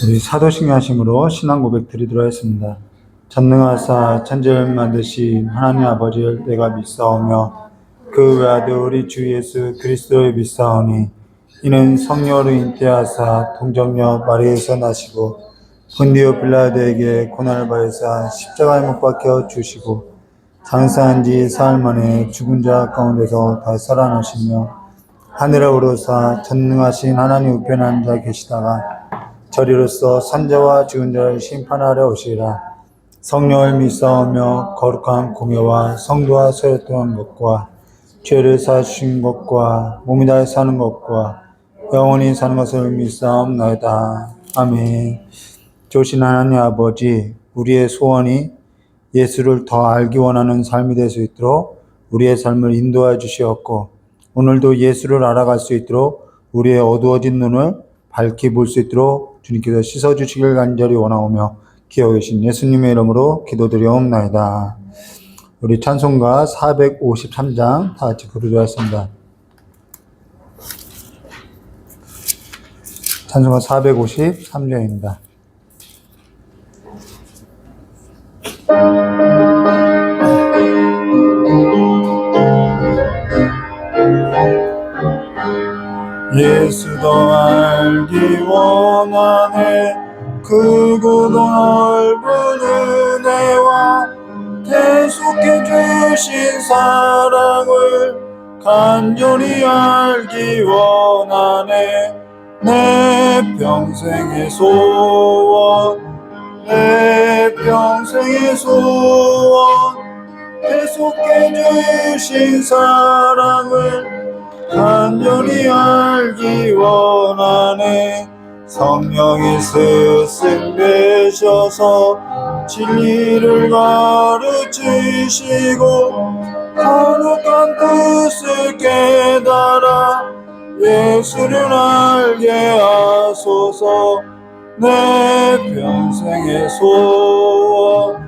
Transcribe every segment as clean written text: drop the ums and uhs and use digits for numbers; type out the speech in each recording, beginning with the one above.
우리 사도신경 하심으로 신앙 고백 드리도록 하겠습니다. 전능하사 천지를 만드신 하나님 아버지를 내가 믿사오며 그 외아들 우리 주 예수 그리스도를 믿사오니 이는 성령으로 잉태하사 동정녀 마리아에서 나시고 본디오 빌라도에게 고난을 받으사 십자가에 못 박혀 주시고 장사한 지 사흘 만에 죽은 자 가운데서 다시 살아나시며 하늘에 오르사 전능하신 하나님 우편에 앉아 계시다가 저리로서 산자와 죽은 자를 심판하러 오시리라. 성령을 믿사오며 거룩한 공예와 성도와 소통한 것과 죄를 사주신 것과 몸이 다해 사는 것과 영원히 사는 것을 믿사옵나이다. 아멘. 좋으신 하나님 아버지, 우리의 소원이 예수를 더 알기 원하는 삶이 될 수 있도록 우리의 삶을 인도해 주시었고, 오늘도 예수를 알아갈 수 있도록 우리의 어두워진 눈을 밝히 볼 수 있도록 주님께서 씻어주시길 간절히 원하오며 기어 계신 예수님의 이름으로 기도드리옵나이다. 우리 찬송가 453장 다 같이 부르도록 하겠습니다. 찬송가 453장입니다. 예수도 알기 원하네 크고 넓은 은혜와 계속해 주신 사랑을 간절히 알기 원하네 내 평생의 소원 내 평생의 소원 계속해 주신 사랑을 간절히 알기 원하네 성령이 스승되셔서 진리를 가르치시고 거룩한 뜻을 깨달아 예수를 알게 하소서 내 평생의 소원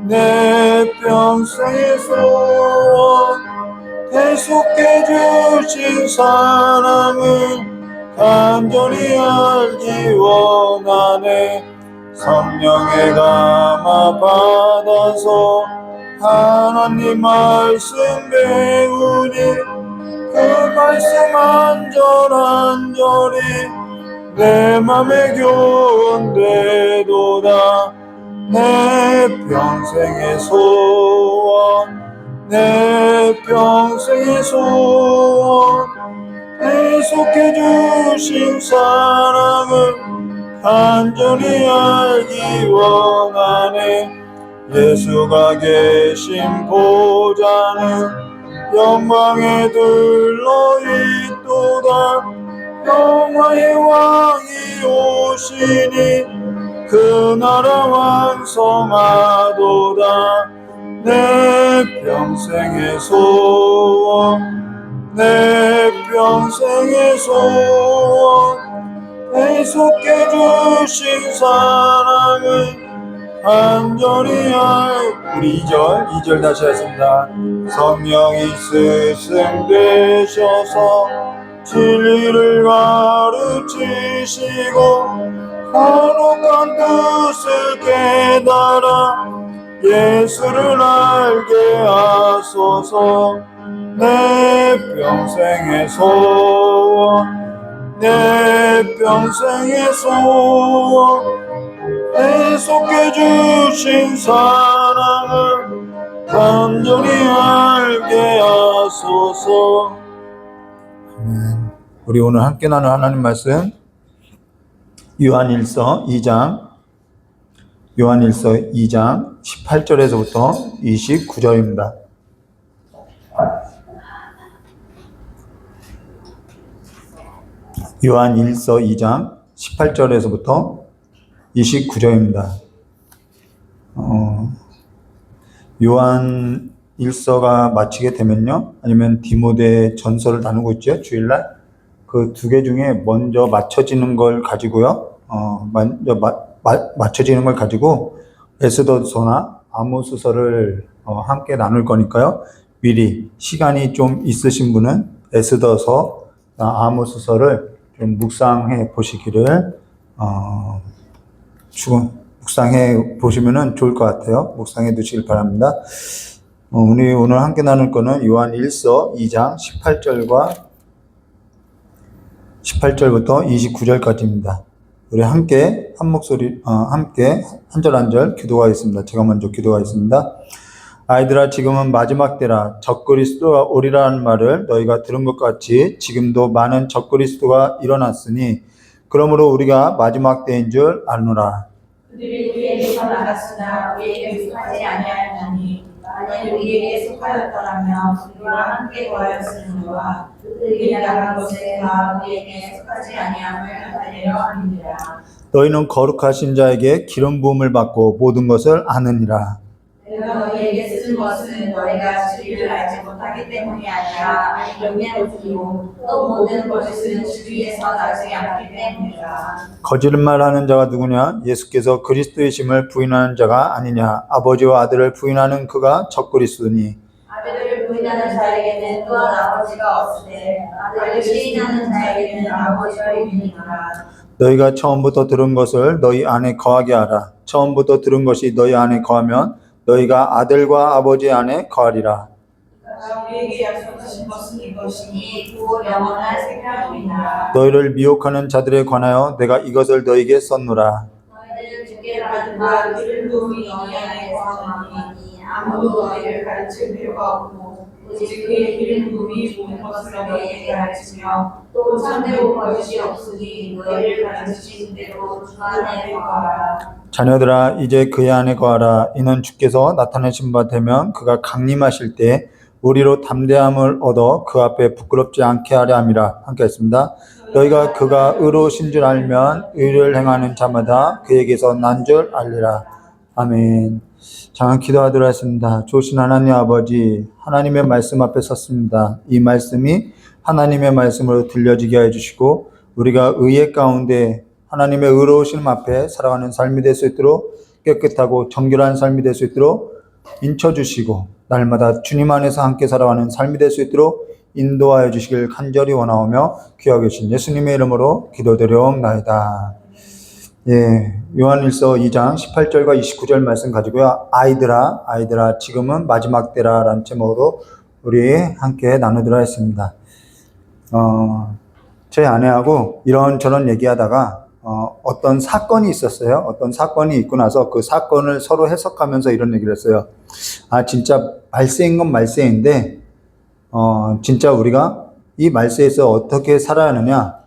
내 평생의 소원 계속해 주신 사랑을 간절히 알기 원하네 성령의 감화 받아서 하나님 말씀 배우니 그 말씀 안절안절히 내 맘에 교훈되도다 내 평생의 소원 내 평생의 소원 계속해 주신 사랑을 간절히 알기 원하네 예수가 계신 보좌는 영광에 둘러있도다 평화의 왕이 오시니 그 나라 완성하도다 내 평생의 소원 내 평생의 소원 계속해 주신 사랑을 간절히 우리 2절 다시 하겠습니다. 성령이 스승되셔서 진리를 가르치시고 거룩한 뜻을 깨달아 예수를 알게 하소서 내 평생의 소원 내 평생의 소원 계속해 주신 사랑을 간절히 알게 하소서. 아멘. 우리 오늘 함께 나눌 하나님 말씀 요한일서 2장 18절에서부터 29절입니다. 요한일서 2장 18절에서부터 29절입니다. 요한일서가 마치게 되면요, 아니면 디모데 전서를 나누고 있죠, 주일날. 그 두 개 중에 먼저 맞춰지는 걸 가지고요, 먼저 맞춰지는 걸 가지고 에스더서나 아모스서를 함께 나눌 거니까요, 미리 시간이 좀 있으신 분은 에스더서 아모스서를 좀 묵상해 보시기를 묵상해 보시면은 좋을 것 같아요. 묵상해 두시길 바랍니다. 우리 오늘 함께 나눌 거는 요한 1서 2장 18절부터 29절까지입니다. 우리 함께 한 목소리, 함께 한 절 한 절 기도하겠습니다. 제가 먼저 기도하겠습니다. 아이들아, 지금은 마지막 때라. 적그리스도가 오리라는 말을 너희가 들은 것 같이 지금도 많은 적그리스도가 일어났으니 그러므로 우리가 마지막 때인 줄 아노라. 그들이 우리에게서 나갔으나 우리에게 속하지 아니하였나니 만일 우리에게 속하였더라면 우리와 함께 거하였으므로와 그들이 나간 곳에 다 우리에게 속하지 아니함을 알려 함이니라. 너희는 거룩하신 자에게 기름 부음을 받고 모든 것을 아느니라. 내가 너희에게 쓰는 것은 너희가 진리를 알지 못하기 때문이 아니라 영향을 주고 또 모든 것은 주위에서 나지 않기 때문이라. 거짓말하는 자가 누구냐? 예수께서 그리스도이심을 부인하는 자가 아니냐? 아버지와 아들을 부인하는 그가 적그리스도니. 아들을 부인하는 자에게는 또한 아버지가 없으되 아들을 시인하는 자에게는 아버지가 있느니라. 너희가 처음부터 들은 것을 너희 안에 거하게 하라. 처음부터 들은 것이 너희 안에 거하면 너희가 아들과 아버지 안에 거하리라. 우리에게 약속하신 것은 이것이니 곧 영원한 생명이니라. 너희를 미혹하는 자들에 관하여 내가 이것을 너희에게 썼노라. 너희는 주께 받은 바 기름 부음이 너희 안에 거하니 아무도 너희를 가르칠 필요가 없고 오직 그의 기름 부음이 모든 것을 너희에게 가르치며 또 참되고 거짓이 없으니 너희를 가르치신 대로 주 안에 거하라. 자녀들아, 이제 그의 안에 거하라. 이는 주께서 나타내신 바 되면 그가 강림하실 때 우리로 담대함을 얻어 그 앞에 부끄럽지 않게 하려 함이라. 함께 했습니다. 너희가 그가 의로우신 줄 알면 의를 행하는 자마다 그에게서 난 줄 알리라. 아멘. 잠깐 기도하도록 하겠습니다. 좋으신 하나님 아버지, 하나님의 말씀 앞에 섰습니다. 이 말씀이 하나님의 말씀으로 들려지게 해주시고 우리가 의의 가운데 하나님의 의로우심 앞에 살아가는 삶이 될 수 있도록 깨끗하고 정결한 삶이 될 수 있도록 인쳐주시고 날마다 주님 안에서 함께 살아가는 삶이 될 수 있도록 인도하여 주시길 간절히 원하오며 귀하게 계신 예수님의 이름으로 기도드려옵나이다. 예, 요한일서 2장 18절과 29절 말씀 가지고요. 아이들아 지금은 마지막 때라 라는 제목으로 우리 함께 나누도록 하겠습니다. 제 아내하고 이런저런 얘기하다가 어떤 사건이 있었어요. 어떤 사건이 있고 나서 그 사건을 서로 해석하면서 이런 얘기를 했어요. 진짜 말세인 건 말세인데 진짜 우리가 이 말세에서 어떻게 살아야 하느냐?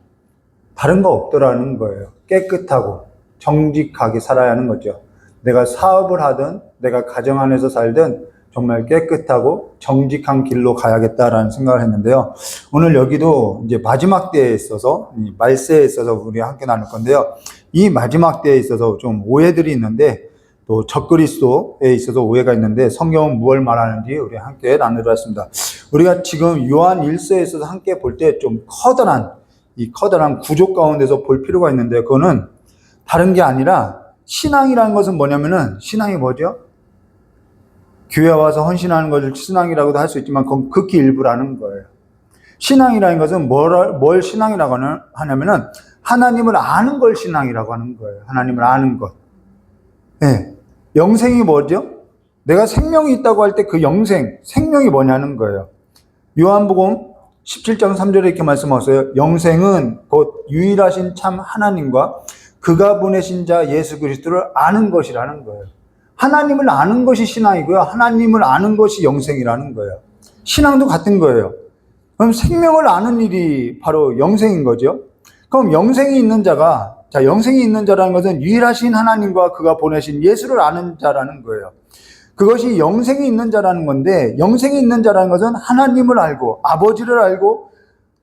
다른 거 없더라는 거예요. 깨끗하고 정직하게 살아야 하는 거죠. 내가 사업을 하든 내가 가정 안에서 살든 정말 깨끗하고 정직한 길로 가야겠다라는 생각을 했는데요. 오늘 여기도 이제 마지막 때에 있어서, 말세에 있어서 우리 함께 나눌 건데요. 이 마지막 때에 있어서 좀 오해들이 있는데, 또 적그리스도에 있어서 오해가 있는데, 성경은 무엇을 말하는지 우리 함께 나누도록 하겠습니다. 우리가 지금 요한 1서에 있어서 함께 볼 때 좀 이 커다란 구조 가운데서 볼 필요가 있는데, 그거는 다른 게 아니라 신앙이라는 것은 뭐냐면은, 신앙이 뭐죠? 교회 와서 헌신하는 것을 신앙이라고도 할 수 있지만 그건 극히 일부라는 거예요. 신앙이라는 것은 뭘 신앙이라고 하냐면은 하나님을 아는 걸 신앙이라고 하는 거예요. 하나님을 아는 것. 네. 영생이 뭐죠? 내가 생명이 있다고 할 때 그 생명이 뭐냐는 거예요. 요한복음 17장 3절에 이렇게 말씀하셨어요. 영생은 곧 유일하신 참 하나님과 그가 보내신 자 예수 그리스도를 아는 것이라는 거예요. 하나님을 아는 것이 신앙이고요. 하나님을 아는 것이 영생이라는 거예요. 신앙도 같은 거예요. 그럼 생명을 아는 일이 바로 영생인 거죠. 그럼 영생이 있는 자라는 것은 유일하신 하나님과 그가 보내신 예수를 아는 자라는 거예요. 그것이 영생이 있는 자라는 건데, 영생이 있는 자라는 것은 하나님을 알고 아버지를 알고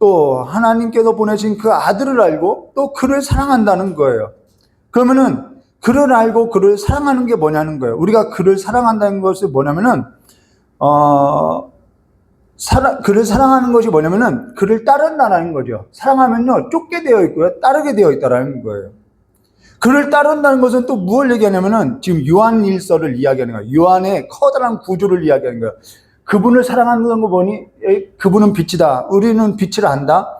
또 하나님께서 보내신 그 아들을 알고 또 그를 사랑한다는 거예요. 그러면은 그를 알고 그를 사랑하는 게 뭐냐는 거예요. 우리가 그를 사랑한다는 것이 뭐냐면은, 그를 사랑하는 것이 뭐냐면은, 그를 따른다는 거죠. 사랑하면요, 쫓게 되어 있고요, 따르게 되어 있다는 거예요. 그를 따른다는 것은 또 무엇을 얘기하냐면은, 지금 요한 일서를 이야기하는 거예요. 요한의 커다란 구조를 이야기하는 거예요. 그분을 사랑하는 거 보니 그분은 빛이다. 우리는 빛을 안다.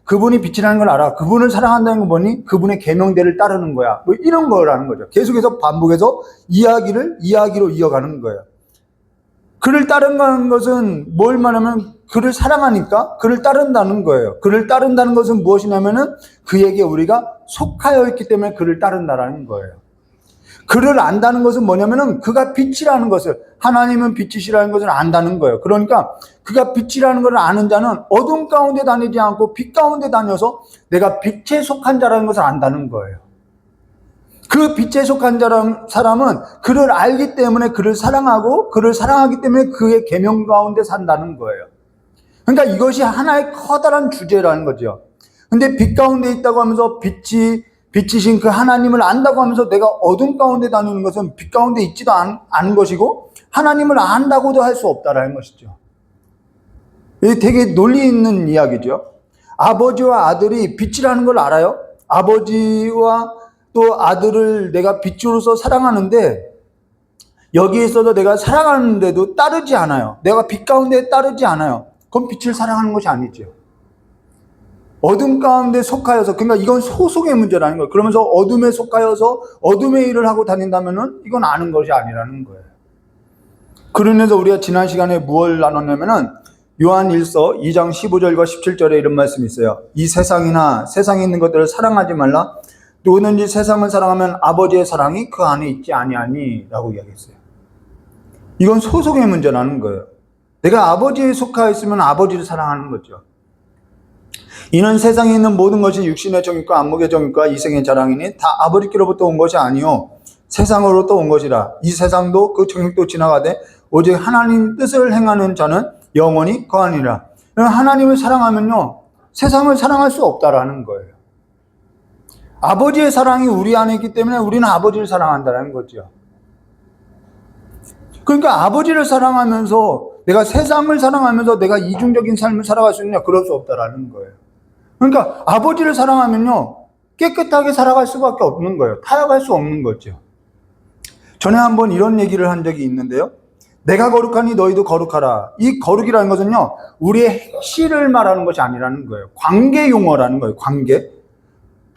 그분이 빛이라는 걸 알아. 그분을 사랑한다는 거 보니 그분의 계명대를 따르는 거야. 뭐 이런 거라는 거죠. 계속해서 반복해서 이야기로 이어가는 거예요. 그를 따른다는 것은 뭘 말하면 그를 사랑하니까 그를 따른다는 거예요. 그를 따른다는 것은 무엇이냐면은 그에게 우리가 속하여 있기 때문에 그를 따른다라는 거예요. 그를 안다는 것은 뭐냐면은 그가 빛이라는 것을, 하나님은 빛이시라는 것을 안다는 거예요. 그러니까 그가 빛이라는 것을 아는 자는 어둠 가운데 다니지 않고 빛 가운데 다녀서 내가 빛에 속한 자라는 것을 안다는 거예요. 그 빛에 속한 사람은 그를 알기 때문에 그를 사랑하고 그를 사랑하기 때문에 그의 계명 가운데 산다는 거예요. 그러니까 이것이 하나의 커다란 주제라는 거죠. 근데 빛 가운데 있다고 하면서 빛이신 그 하나님을 안다고 하면서 내가 어둠 가운데 다니는 것은 빛 가운데 있지도 않은 것이고 하나님을 안다고도 할 수 없다라는 것이죠. 이게 되게 논리 있는 이야기죠. 아버지와 아들이 빛이라는 걸 알아요. 아버지와 또 아들을 내가 빛으로서 사랑하는데 여기에 있어서 내가 사랑하는데도 따르지 않아요. 내가 빛 가운데 따르지 않아요. 그건 빛을 사랑하는 것이 아니죠. 어둠 가운데 속하여서, 그러니까 이건 소속의 문제라는 거예요. 그러면서 어둠에 속하여서 어둠의 일을 하고 다닌다면은 이건 아는 것이 아니라는 거예요. 그러면서 우리가 지난 시간에 무엇을 나눴냐면은 요한 1서 2장 15절과 17절에 이런 말씀이 있어요. 이 세상이나 세상에 있는 것들을 사랑하지 말라. 누구든지 세상을 사랑하면 아버지의 사랑이 그 안에 있지 아니하니 라고 이야기했어요. 이건 소속의 문제라는 거예요. 내가 아버지에 속하여 있으면 아버지를 사랑하는 거죠. 이는 세상에 있는 모든 것이 육신의 정욕과 안목의 정욕과 이생의 자랑이니 다 아버지께로부터 온 것이 아니요 세상으로부터 온 것이라. 이 세상도 그 정욕도 지나가되 오직 하나님 뜻을 행하는 자는 영원히 거하니라. 하나님을 사랑하면요 세상을 사랑할 수 없다라는 거예요. 아버지의 사랑이 우리 안에 있기 때문에 우리는 아버지를 사랑한다는 거죠. 그러니까 아버지를 사랑하면서 내가 세상을 사랑하면서 내가 이중적인 삶을 살아갈 수 있느냐? 그럴 수 없다라는 거예요. 그러니까 아버지를 사랑하면요 깨끗하게 살아갈 수밖에 없는 거예요. 타협할 수 없는 거죠. 전에 한번 이런 얘기를 한 적이 있는데요. 내가 거룩하니 너희도 거룩하라. 이 거룩이라는 것은요 우리의 행실을 말하는 것이 아니라는 거예요. 관계 용어라는 거예요. 관계.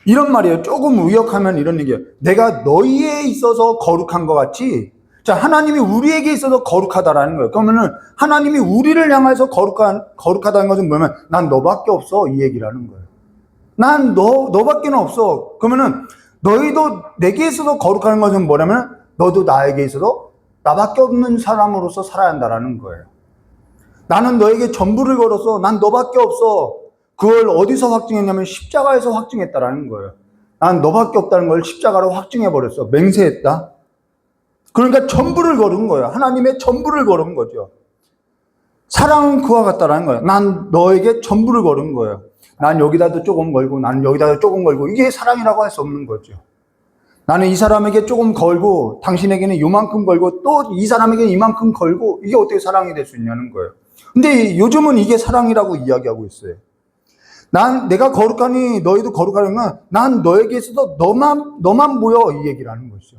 이런 말이에요. 조금 의역하면 이런 얘기예요. 내가 너희에 있어서 거룩한 것 같이, 자, 하나님이 우리에게 있어서 거룩하다라는 거예요. 그러면은 하나님이 우리를 향해서 거룩하다는 것은 뭐냐면 난 너밖에 없어 이 얘기라는 거예요. 난 너밖에는 없어. 그러면은 너희도 내게 있어서 거룩한 것은 뭐냐면 너도 나에게 있어서 나밖에 없는 사람으로서 살아야 한다라는 거예요. 나는 너에게 전부를 걸어서 난 너밖에 없어. 그걸 어디서 확증했냐면 십자가에서 확증했다라는 거예요. 난 너밖에 없다는 걸 십자가로 확증해버렸어. 맹세했다. 그러니까 전부를 걸은 거예요. 하나님의 전부를 걸은 거죠. 사랑은 그와 같다라는 거예요. 난 너에게 전부를 걸은 거예요. 난 여기다도 조금 걸고 난 여기다도 조금 걸고 이게 사랑이라고 할 수 없는 거죠. 나는 이 사람에게 조금 걸고 당신에게는 요만큼 걸고 또 이 사람에게는 이만큼 걸고 이게 어떻게 사랑이 될 수 있냐는 거예요. 근데 요즘은 이게 사랑이라고 이야기하고 있어요. 내가 거룩하니 너희도 거룩하는 건 난 너에게 있어서 너만 보여 이 얘기를 하는 것이죠.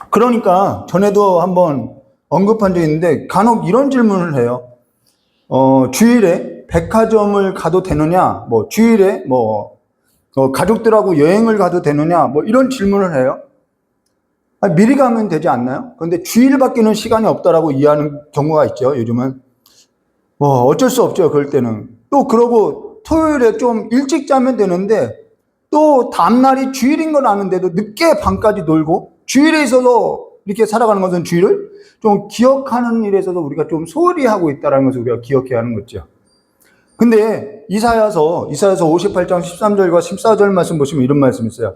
그러니까 전에도 한번 언급한 적이 있는데 간혹 이런 질문을 해요. 주일에 백화점을 가도 되느냐? 뭐 주일에 가족들하고 여행을 가도 되느냐? 뭐 이런 질문을 해요. 미리 가면 되지 않나요? 그런데 주일밖에는 시간이 없다라고 이해하는 경우가 있죠. 요즘은 어쩔 수 없죠. 그럴 때는 또 그러고 토요일에 좀 일찍 자면 되는데 또 다음날이 주일인 걸 아는데도 늦게 밤까지 놀고 주일에 있어서 이렇게 살아가는 것은 주일을 좀 기억하는 일에 있어서 우리가 좀 소홀히 하고 있다는 것을 우리가 기억해야 하는 거죠. 근데 이사야서 58장 13절과 14절 말씀 보시면 이런 말씀이 있어요.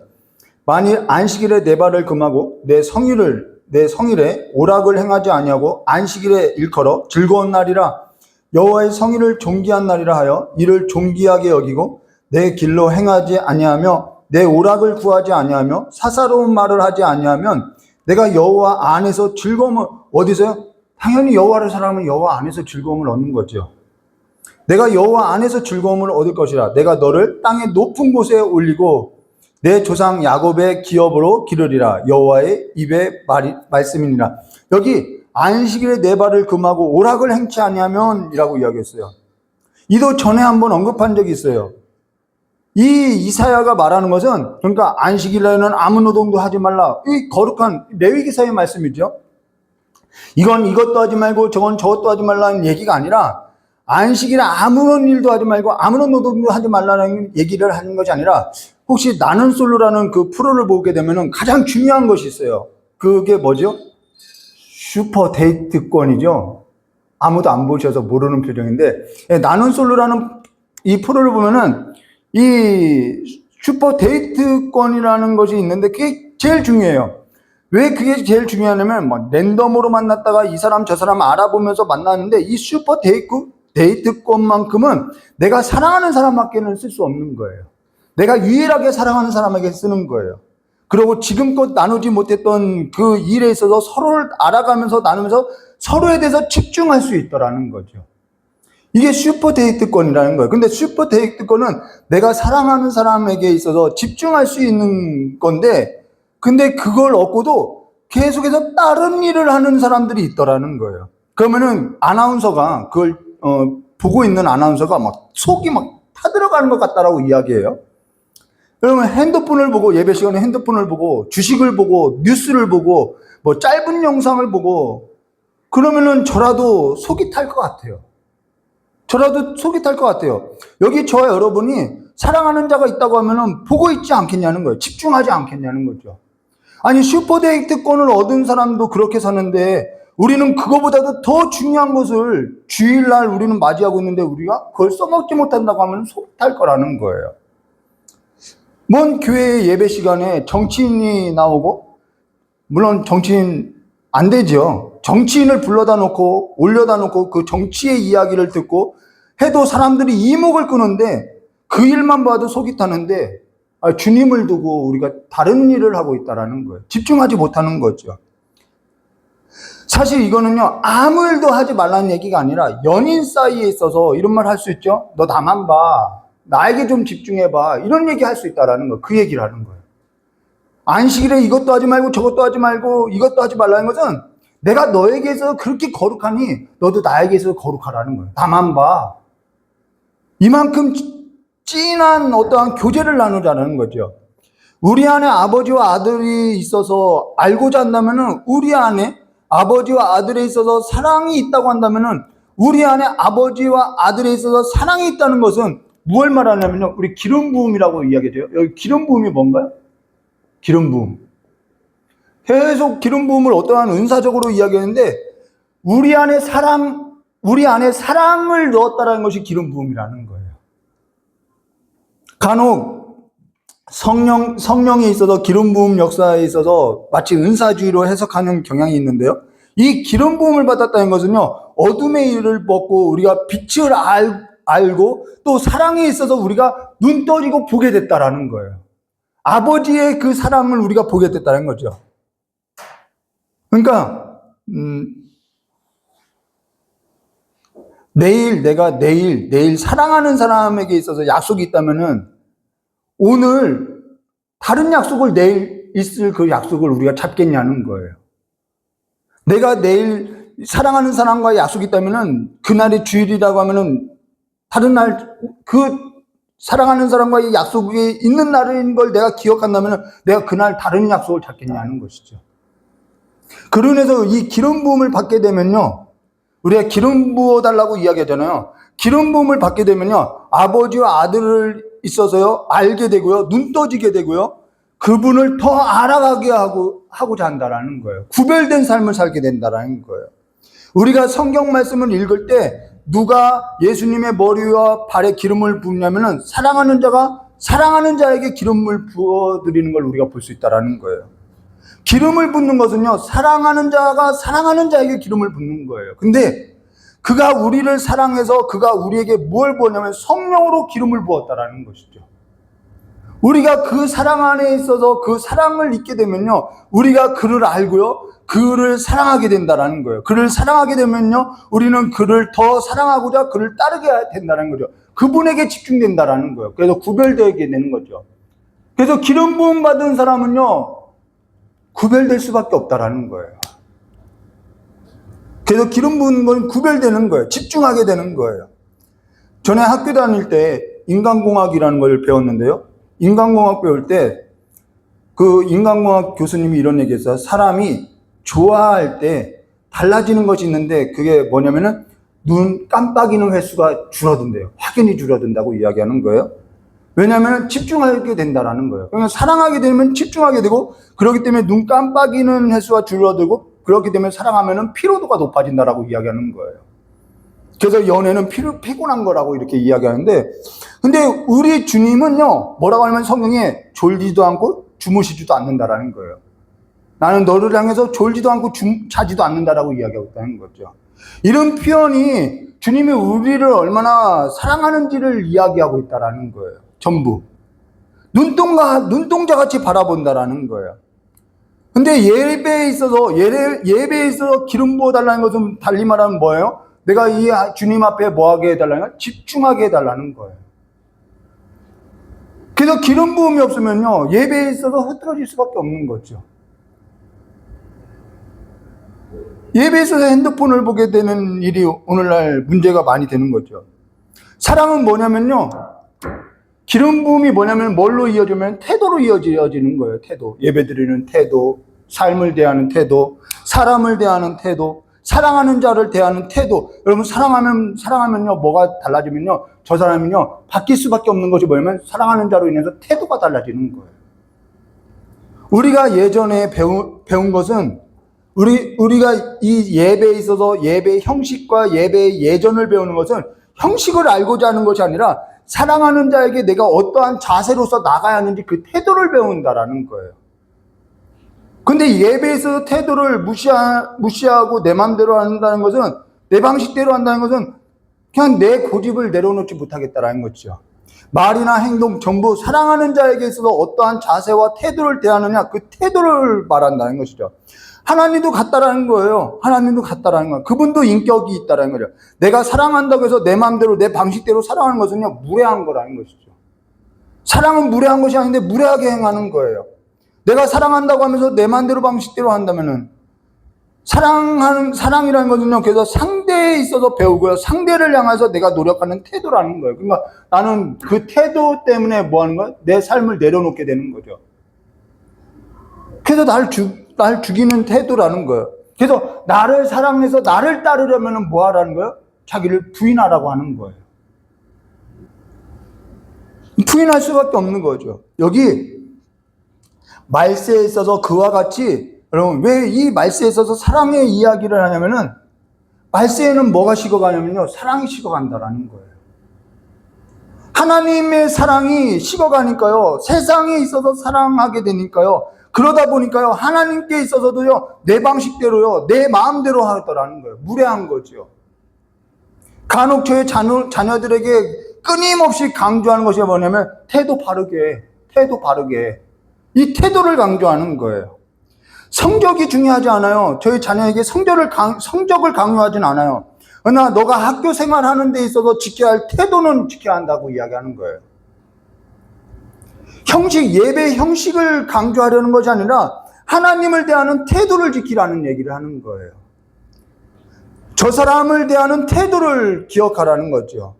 만일 안식일에 내 발을 금하고 내 성일에 오락을 행하지 아니하고 안식일에 일컬어 즐거운 날이라 여호와의 성일을 존귀한 날이라 하여 이를 존귀하게 여기고 내 길로 행하지 아니하며 내 오락을 구하지 아니하며 사사로운 말을 하지 아니하면 내가 여호와 안에서 즐거움을 어디서요? 당연히 여호와를 사랑하면 여호와 안에서 즐거움을 얻는 거죠. 내가 여호와 안에서 즐거움을 얻을 것이라. 내가 너를 땅의 높은 곳에 올리고 내 조상 야곱의 기업으로 기르리라. 여호와의 입의 말씀이니라. 여기 안식일에 내 발을 금하고 오락을 행치 아니하면이라고 이야기했어요. 이도 전에 한번 언급한 적이 있어요. 이 이사야가 말하는 것은, 그러니까 안식일에는 아무 노동도 하지 말라. 이 거룩한 레위기서의 말씀이죠. 이건 이것도 하지 말고 저건 저것도 하지 말라는 얘기가 아니라, 안식일에 아무런 일도 하지 말고 아무런 노동도 하지 말라는 얘기를 하는 것이 아니라, 혹시 나는 솔로라는 그 프로를 보게 되면은 가장 중요한 것이 있어요. 그게 뭐죠? 슈퍼 데이트권이죠. 아무도 안 보셔서 모르는 표정인데, 나는 솔로라는 이 프로를 보면은 이 슈퍼 데이트권이라는 것이 있는데 그게 제일 중요해요. 왜 그게 제일 중요하냐면 뭐 랜덤으로 만났다가 이 사람 저 사람 알아보면서 만났는데, 이 슈퍼 데이트권만큼은 내가 사랑하는 사람밖에는 쓸 수 없는 거예요. 내가 유일하게 사랑하는 사람에게 쓰는 거예요. 그리고 지금껏 나누지 못했던 그 일에 있어서 서로를 알아가면서 나누면서 서로에 대해서 집중할 수 있더라는 거죠. 이게 슈퍼 데이트권이라는 거예요. 근데 슈퍼 데이트권은 내가 사랑하는 사람에게 있어서 집중할 수 있는 건데, 근데 그걸 얻고도 계속해서 다른 일을 하는 사람들이 있더라는 거예요. 그러면은 아나운서가 그걸 보고 있는 아나운서가 막 속이 막 타들어가는 것 같다라고 이야기해요. 그러면 핸드폰을 보고, 예배 시간에 핸드폰을 보고, 주식을 보고, 뉴스를 보고, 뭐 짧은 영상을 보고, 그러면은 저라도 속이 탈 것 같아요. 저라도 속이 탈 것 같아요. 여기 저와 여러분이 사랑하는 자가 있다고 하면은 보고 있지 않겠냐는 거예요. 집중하지 않겠냐는 거죠. 아니, 슈퍼데이트권을 얻은 사람도 그렇게 사는데, 우리는 그거보다도 더 중요한 것을 주일날 우리는 맞이하고 있는데, 우리가 그걸 써먹지 못한다고 하면 속이 탈 거라는 거예요. 먼 교회 예배 시간에 정치인이 나오고, 물론 정치인 안 되죠. 정치인을 불러다 놓고 올려다 놓고 그 정치의 이야기를 듣고 해도 사람들이 이목을 끄는데, 그 일만 봐도 속이 타는데, 주님을 두고 우리가 다른 일을 하고 있다라는 거예요. 집중하지 못하는 거죠. 사실 이거는요, 아무 일도 하지 말라는 얘기가 아니라 연인 사이에 있어서 이런 말 할 수 있죠. 너 나만 봐. 나에게 좀 집중해봐. 이런 얘기 할 수 있다라는 거, 그 얘기를 하는 거예요. 안식일에 이것도 하지 말고 저것도 하지 말고 이것도 하지 말라는 것은, 내가 너에게서 그렇게 거룩하니 너도 나에게서 거룩하라는 거예요. 나만 봐. 이만큼 진한 어떠한 교제를 나누자는 거죠. 우리 안에 아버지와 아들이 있어서 알고자 한다면은, 우리 안에 아버지와 아들에 있어서 사랑이 있다고 한다면은, 우리 안에 아버지와 아들에 있어서 사랑이 있다는 것은 무엇을 말하냐면요, 우리 기름 부음이라고 이야기해요. 여기 기름 부음이 뭔가요? 기름 부음. 계속 기름 부음을 어떠한 은사적으로 이야기하는데, 우리 안에 사랑을 넣었다라는 것이 기름 부음이라는 거예요. 간혹 성령에 있어서 기름 부음 역사에 있어서 마치 은사주의로 해석하는 경향이 있는데요. 이 기름 부음을 받았다는 것은요, 어둠의 일을 벗고 우리가 빛을 알고 또 사랑에 있어서 우리가 눈 떠지고 보게 됐다라는 거예요. 아버지의 그 사랑을 우리가 보게 됐다는 거죠. 그러니까 내가 내일 사랑하는 사람에게 있어서 약속이 있다면은, 오늘 다른 약속을 내일 있을 그 약속을 우리가 잡겠냐는 거예요. 내가 내일 사랑하는 사람과의 약속이 있다면은, 그날이 주일이라고 하면은 다른 날 그 사랑하는 사람과의 약속이 있는 날인 걸 내가 기억한다면은, 내가 그날 다른 약속을 잡겠냐는 것이죠. 그러면서 이 기름 부음을 받게 되면요, 우리가 기름 부어달라고 이야기하잖아요. 기름 부음을 받게 되면요, 아버지와 아들을 있어서요, 알게 되고요, 눈 떠지게 되고요, 그분을 더 알아가게 하고자 한다라는 거예요. 구별된 삶을 살게 된다라는 거예요. 우리가 성경 말씀을 읽을 때 누가 예수님의 머리와 발에 기름을 붓냐면은, 사랑하는 자가 사랑하는 자에게 기름을 부어드리는 걸 우리가 볼 수 있다라는 거예요. 기름을 붓는 것은요, 사랑하는 자가 사랑하는 자에게 기름을 붓는 거예요. 근데 그가 우리를 사랑해서 그가 우리에게 뭘 부었냐면 성령으로 기름을 부었다라는 것이죠. 우리가 그 사랑 안에 있어서 그 사랑을 잊게 되면요, 우리가 그를 알고요, 그를 사랑하게 된다라는 거예요. 그를 사랑하게 되면요, 우리는 그를 더 사랑하고자 그를 따르게 된다는 거죠. 그분에게 집중된다라는 거예요. 그래서 구별되게 되는 거죠. 그래서 기름 부음 받은 사람은요, 구별될 수밖에 없다라는 거예요. 그래서 기름 부은 건 구별되는 거예요. 집중하게 되는 거예요. 전에 학교 다닐 때 인간공학이라는 걸 배웠는데요. 인간공학 배울 때 그 인간공학 교수님이 이런 얘기 했어요. 사람이 좋아할 때 달라지는 것이 있는데 그게 뭐냐면은 눈 깜빡이는 횟수가 줄어든대요. 확연히 줄어든다고 이야기하는 거예요. 왜냐하면 집중하게 된다라는 거예요. 그러니까 사랑하게 되면 집중하게 되고, 그렇기 때문에 눈 깜빡이는 횟수가 줄어들고, 그렇기 때문에 사랑하면 피로도가 높아진다라고 이야기하는 거예요. 그래서 연애는 피곤한 거라고 이렇게 이야기하는데, 근데 우리 주님은요, 뭐라고 하면 성경에 졸지도 않고 주무시지도 않는다라는 거예요. 나는 너를 향해서 졸지도 않고 자지도 않는다라고 이야기하고 있다는 거죠. 이런 표현이 주님이 우리를 얼마나 사랑하는지를 이야기하고 있다라는 거예요. 전부. 눈동자 같이 바라본다라는 거예요. 근데 예배에 있어서 기름 부어달라는 것은 달리 말하면 뭐예요? 내가 이 주님 앞에 뭐 하게 해달라는 거예요? 집중하게 해달라는 거예요. 그래서 기름 부음이 없으면요, 예배에 있어서 흐트러질 수밖에 없는 거죠. 예배에 있어서 핸드폰을 보게 되는 일이 오늘날 문제가 많이 되는 거죠. 사랑은 뭐냐면요, 기름 부음이 뭐냐면 뭘로 이어지면 태도로 이어지는 거예요. 태도. 예배드리는 태도, 삶을 대하는 태도, 사람을 대하는 태도, 사랑하는 자를 대하는 태도. 여러분, 사랑하면요, 뭐가 달라지면요, 저 사람은요, 바뀔 수밖에 없는 것이 뭐냐면 사랑하는 자로 인해서 태도가 달라지는 거예요. 우리가 예전에 배운 것은 우리가 이 예배에 있어서 예배의 형식과 예배의 예전을 배우는 것은 형식을 알고자 하는 것이 아니라 사랑하는 자에게 내가 어떠한 자세로서 나가야 하는지 그 태도를 배운다라는 거예요. 근데 예배에서 태도를 무시하고 내 마음대로 한다는 것은, 내 방식대로 한다는 것은 그냥 내 고집을 내려놓지 못하겠다라는 거죠. 말이나 행동 전부 사랑하는 자에게 있어서 어떠한 자세와 태도를 대하느냐, 그 태도를 말한다는 것이죠. 하나님도 같다라는 거예요. 하나님도 같다라는 거예요. 그분도 인격이 있다라는 거죠. 내가 사랑한다고 해서 내 마음대로 내 방식대로 살아가는 것은요, 무례한 거라는 것이죠. 사랑은 무례한 것이 아닌데 무례하게 행하는 거예요. 내가 사랑한다고 하면서 내 마음대로 방식대로 한다면은, 사랑이라는 것은요, 그래서 상대에 있어서 배우고요, 상대를 향해서 내가 노력하는 태도라는 거예요. 그러니까 나는 그 태도 때문에 뭐 하는 거예요? 내 삶을 내려놓게 되는 거죠. 그래서 날 죽이는 태도라는 거예요. 그래서 나를 사랑해서 나를 따르려면 뭐 하라는 거예요? 자기를 부인하라고 하는 거예요. 부인할 수밖에 없는 거죠. 여기 말세에 있어서 그와 같이, 여러분, 왜 이 말세에 있어서 사랑의 이야기를 하냐면은, 말세에는 뭐가 식어가냐면요, 사랑이 식어간다라는 거예요. 하나님의 사랑이 식어가니까요, 세상에 있어서 사랑하게 되니까요, 그러다 보니까요, 하나님께 있어서도요, 내 방식대로요, 내 마음대로 하더라는 거예요. 무례한 거죠. 간혹 저의 자녀들에게 끊임없이 강조하는 것이 뭐냐면, 태도 바르게. 이 태도를 강조하는 거예요. 성적이 중요하지 않아요. 저희 자녀에게 성적을 강요하진 않아요. 그러나 너가 학교 생활하는 데 있어서 지켜야 할 태도는 지켜야 한다고 이야기하는 거예요. 예배 형식을 강조하려는 것이 아니라 하나님을 대하는 태도를 지키라는 얘기를 하는 거예요. 저 사람을 대하는 태도를 기억하라는 거죠.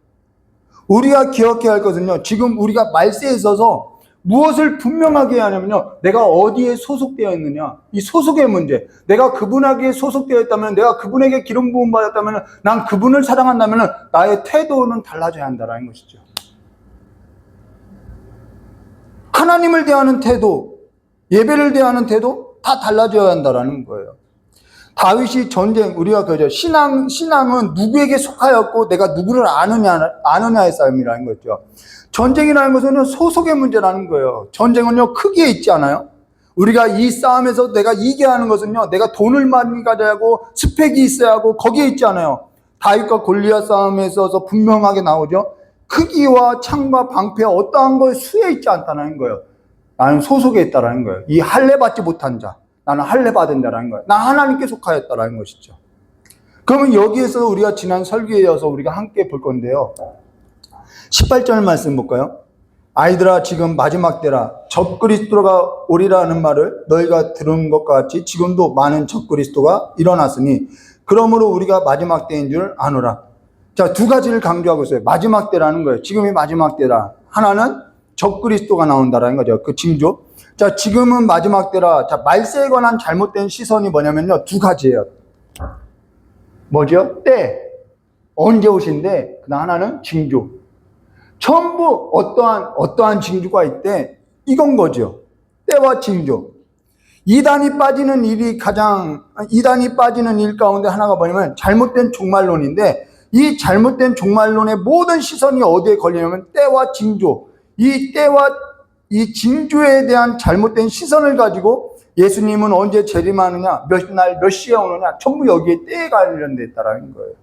우리가 기억해야 할 것은요, 지금 우리가 말세에 있어서 무엇을 분명하게 해야 하냐면요, 내가 어디에 소속되어 있느냐, 이 소속의 문제. 내가 그분에게 소속되어 있다면, 내가 그분에게 기름 부음 받았다면, 난 그분을 사랑한다면 나의 태도는 달라져야 한다는 것이죠. 하나님을 대하는 태도, 예배를 대하는 태도 다 달라져야 한다는 거예요. 다윗이 우리가 그죠, 신앙은 누구에게 속하였고 내가 누구를 아느냐의 싸움이라는 거죠. 전쟁이라는 것은 소속의 문제라는 거예요. 전쟁은요, 크기에 있지 않아요? 우리가 이 싸움에서 내가 이겨야 하는 것은요, 내가 돈을 많이 가져야 하고 스펙이 있어야 하고 거기에 있지 않아요. 다윗과 골리앗 싸움에 있어서 분명하게 나오죠. 크기와 창과 방패 어떠한 거에 수에 있지 않다는 거예요. 나는 소속에 있다는 거예요. 이 할례 받지 못한 자, 나는 할례 받은 자라는 거예요. 나 하나님께 속하였다는 것이죠. 그러면 여기에서 우리가 지난 설교에 이어서 우리가 함께 볼 건데요, 18절 말씀 볼까요? 아이들아, 지금 마지막 때라. 적그리스도가 오리라는 말을 너희가 들은 것과 같이 지금도 많은 적그리스도가 일어났으니 그러므로 우리가 마지막 때인 줄 아노라. 자, 두 가지를 강조하고 있어요. 마지막 때라는 거예요. 지금이 마지막 때라. 하나는 적그리스도가 나온다라는 거죠. 그 징조. 자, 지금은 마지막 때라. 자, 말세에 관한 잘못된 시선이 뭐냐면요. 두 가지예요. 뭐죠? 때. 언제 오신데, 그다음 하나는 징조. 전부 어떠한 징조가 있대. 이건 거죠. 때와 징조. 이단이 빠지는 일 가운데 하나가 뭐냐면 잘못된 종말론인데, 이 잘못된 종말론의 모든 시선이 어디에 걸리냐면 때와 징조. 이 때와 이 징조에 대한 잘못된 시선을 가지고 예수님은 언제 재림하느냐, 몇 날, 몇 시에 오느냐, 전부 여기에 때에 관련돼 있다는 거예요.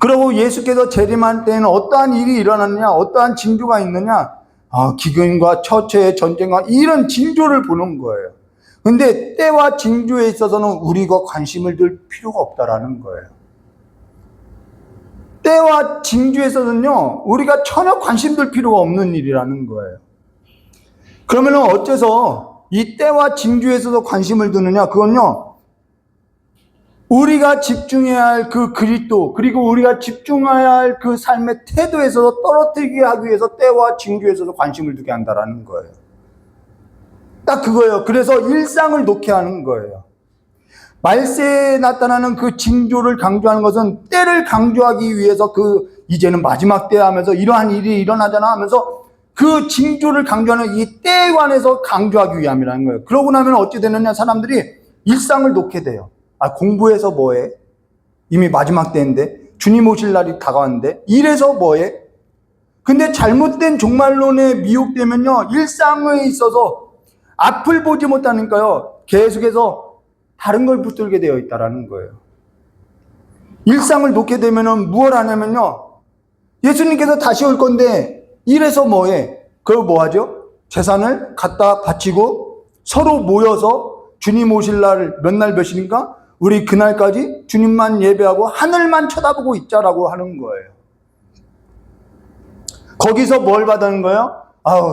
그리고 예수께서 재림할 때에는 어떠한 일이 일어났느냐, 어떠한 징조가 있느냐, 기근과 처처의 전쟁과 이런 징조를 보는 거예요. 근데 때와 징조에 있어서는 우리가 관심을 들 필요가 없다라는 거예요. 때와 징조에서는요, 우리가 전혀 관심 둘 필요가 없는 일이라는 거예요. 그러면 어째서 이 때와 징조에서도 관심을 두느냐? 그건요, 우리가 집중해야 할 그 그리스도, 그리고 우리가 집중해야 할 그 삶의 태도에서도 떨어뜨리게 하기 위해서 때와 징조에서도 관심을 두게 한다라는 거예요. 딱 그거예요. 그래서 일상을 놓게 하는 거예요. 말세에 나타나는 그 징조를 강조하는 것은 때를 강조하기 위해서 이제는 마지막 때 하면서 이러한 일이 일어나잖아 하면서 그 징조를 강조하는 이 때에 관해서 강조하기 위함이라는 거예요. 그러고 나면 어찌 되느냐, 사람들이 일상을 놓게 돼요. 공부해서 뭐해? 이미 마지막 때인데, 주님 오실 날이 다가왔는데, 이래서 뭐해? 근데 잘못된 종말론에 미혹되면요, 일상에 있어서 앞을 보지 못하니까요, 계속해서 다른 걸 붙들게 되어 있다라는 거예요. 일상을 놓게 되면은 무엇 하냐면요, 예수님께서 다시 올 건데, 이래서 뭐해? 그걸 뭐 하죠? 재산을 갖다 바치고 서로 모여서 주님 오실 날 몇 날 몇이니까 우리 그날까지 주님만 예배하고 하늘만 쳐다보고 있자라고 하는 거예요. 거기서 뭘 받는 거예요?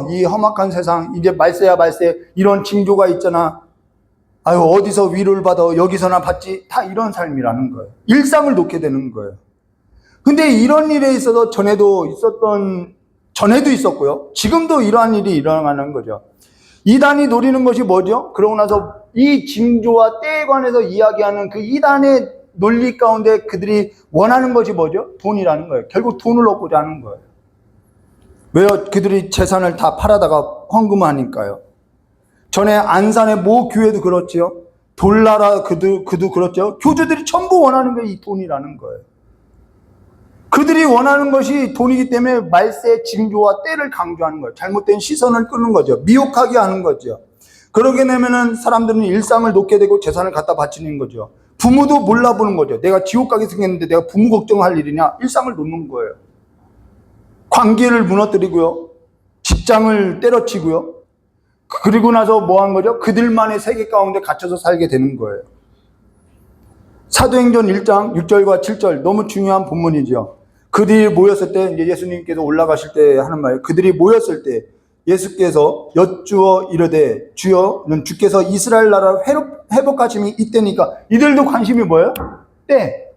이 험악한 세상, 이제 말세야 말세, 이런 징조가 있잖아. 어디서 위로를 받아, 여기서나 받지. 다 이런 삶이라는 거예요. 일상을 놓게 되는 거예요. 근데 이런 일에 있어서 전에도 있었고요. 지금도 이러한 일이 일어나는 거죠. 이단이 노리는 것이 뭐죠? 그러고 나서 이 징조와 때에 관해서 이야기하는 그 이단의 논리 가운데 그들이 원하는 것이 뭐죠? 돈이라는 거예요. 결국 돈을 얻고자 하는 거예요. 왜요? 그들이 재산을 다 팔아다가 헌금하니까요. 전에 안산의 모 교회도 그렇지요. 돌나라 그도 그렇죠. 교주들이 전부 원하는 게 이 돈이라는 거예요. 그들이 원하는 것이 돈이기 때문에 말세 징조와 때를 강조하는 거예요. 잘못된 시선을 끄는 거죠. 미혹하게 하는 거죠. 그러게 되면은 사람들은 일상을 놓게 되고 재산을 갖다 바치는 거죠. 부모도 몰라보는 거죠. 내가 지옥 가게 생겼는데 내가 부모 걱정할 일이냐? 일상을 놓는 거예요. 관계를 무너뜨리고요. 직장을 때려치고요. 그리고 나서 뭐 한 거죠? 그들만의 세계 가운데 갇혀서 살게 되는 거예요. 사도행전 1장 6절과 7절 너무 중요한 본문이죠. 그들이 모였을 때, 이제 예수님께서 올라가실 때 하는 말이에요. 그들이 모였을 때 예수께서 여쭈어 이르되 주여, 주께서 이스라엘 나라를 회복하심이 이때니까. 이들도 관심이 뭐예요? 때.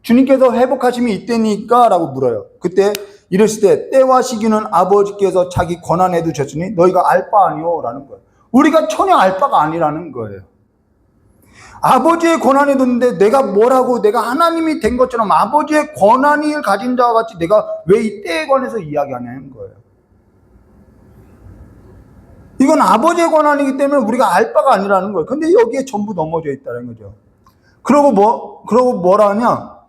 주님께서 회복하심이 이때니까 라고 물어요. 그때 이랬을 때 때와 시기는 아버지께서 자기 권한에 두셨으니 너희가 알 바 아니오 라는 거예요. 우리가 전혀 알 바가 아니라는 거예요. 아버지의 권한에 뒀는데 내가 뭐라고, 내가 하나님이 된 것처럼 아버지의 권한을 가진 자와 같이 내가 왜 이 때에 관해서 이야기하냐는 거예요. 이건 아버지의 권한이기 때문에 우리가 알 바가 아니라는 거예요. 근데 여기에 전부 넘어져 있다는 거죠. 그러고 뭐라 하냐?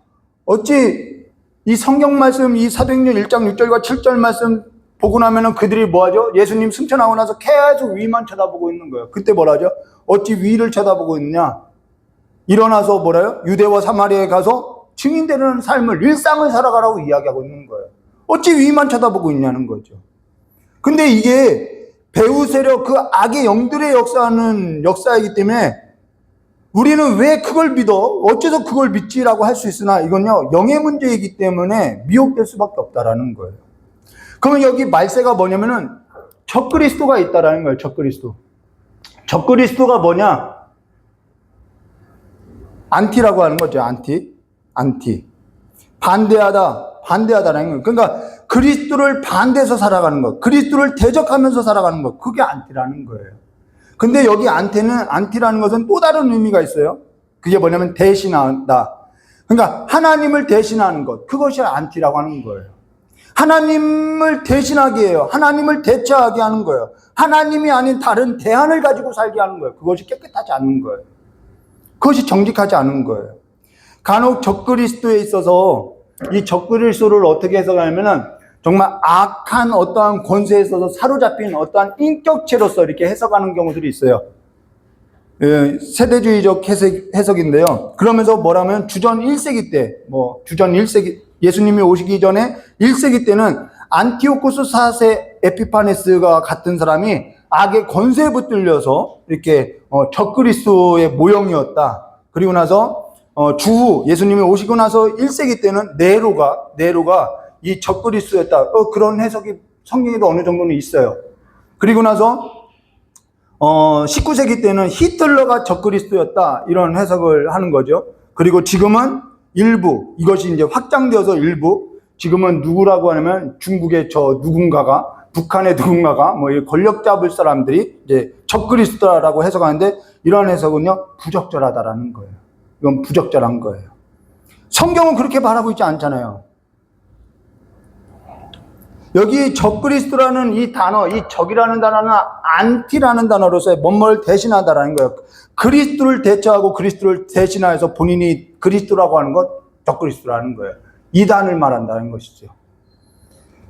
어찌 이 성경 말씀, 이 사도행전 1장 6절과 7절 말씀 보고 나면은 그들이 뭐 하죠? 예수님 승천하고 나서 계속 위만 쳐다보고 있는 거예요. 그때 뭐라 하죠? 어찌 위를 쳐다보고 있느냐? 일어나서 뭐라요? 유대와 사마리아에 가서 증인되는 삶을, 일상을 살아가라고 이야기하고 있는 거예요. 어찌 위만 쳐다보고 있냐는 거죠. 근데 이게 배후 세력, 그 악의 영들의 역사이기 때문에 우리는 왜 그걸 믿어? 어째서 그걸 믿지라고 할 수 있으나 이건요, 영의 문제이기 때문에 미혹될 수밖에 없다라는 거예요. 그러면 여기 말세가 뭐냐면은 적그리스도가 있다라는 거예요. 적그리스도. 적그리스도가 뭐냐? 안티라고 하는 거죠. 안티. 반대하다라는 거예요. 그러니까 그리스도를 반대해서 살아가는 것, 그리스도를 대적하면서 살아가는 것, 그게 안티라는 거예요. 근데 여기 안티라는 것은 또 다른 의미가 있어요. 그게 뭐냐면 대신한다. 그러니까 하나님을 대신하는 것, 그것이 안티라고 하는 거예요. 하나님을 대신하게 해요. 하나님을 대체하게 하는 거예요. 하나님이 아닌 다른 대안을 가지고 살게 하는 거예요. 그것이 깨끗하지 않은 거예요. 그것이 정직하지 않은 거예요. 간혹 적그리스도에 있어서 이 적그리스도를 어떻게 해석하냐면은 정말 악한 어떠한 권세에 있어서 사로잡힌 어떠한 인격체로서 이렇게 해석하는 경우들이 있어요. 세대주의적 해석인데요. 그러면서 뭐라면 주전 1세기 때, 예수님이 오시기 전에 1세기 때는 안티오코스 4세 에피파네스가 같은 사람이 악의 권세에 붙들려서 이렇게 적그리스도의 모형이었다. 그리고 나서 주후 예수님이 오시고 나서 1세기 때는 네로가 이 적그리스도였다. 그런 해석이 성경에도 어느 정도는 있어요. 그리고 나서 19세기 때는 히틀러가 적그리스도였다. 이런 해석을 하는 거죠. 그리고 지금은 일부, 이것이 이제 확장되어서 일부, 지금은 누구라고 하냐면 중국의 누군가가, 북한의 누군가가, 권력 잡을 사람들이 이제 적그리스도라고 해석하는데, 이런 해석은요, 부적절하다라는 거예요. 이건 부적절한 거예요. 성경은 그렇게 말하고 있지 않잖아요. 여기 적그리스도라는 이 단어, 이 적이라는 단어는 안티라는 단어로서 뭐를 대신하다라는 거예요. 그리스도를 대체하고 그리스도를 대신하여서 본인이 그리스도라고 하는 것, 적그리스도라는 거예요. 이단을 말한다는 것이죠.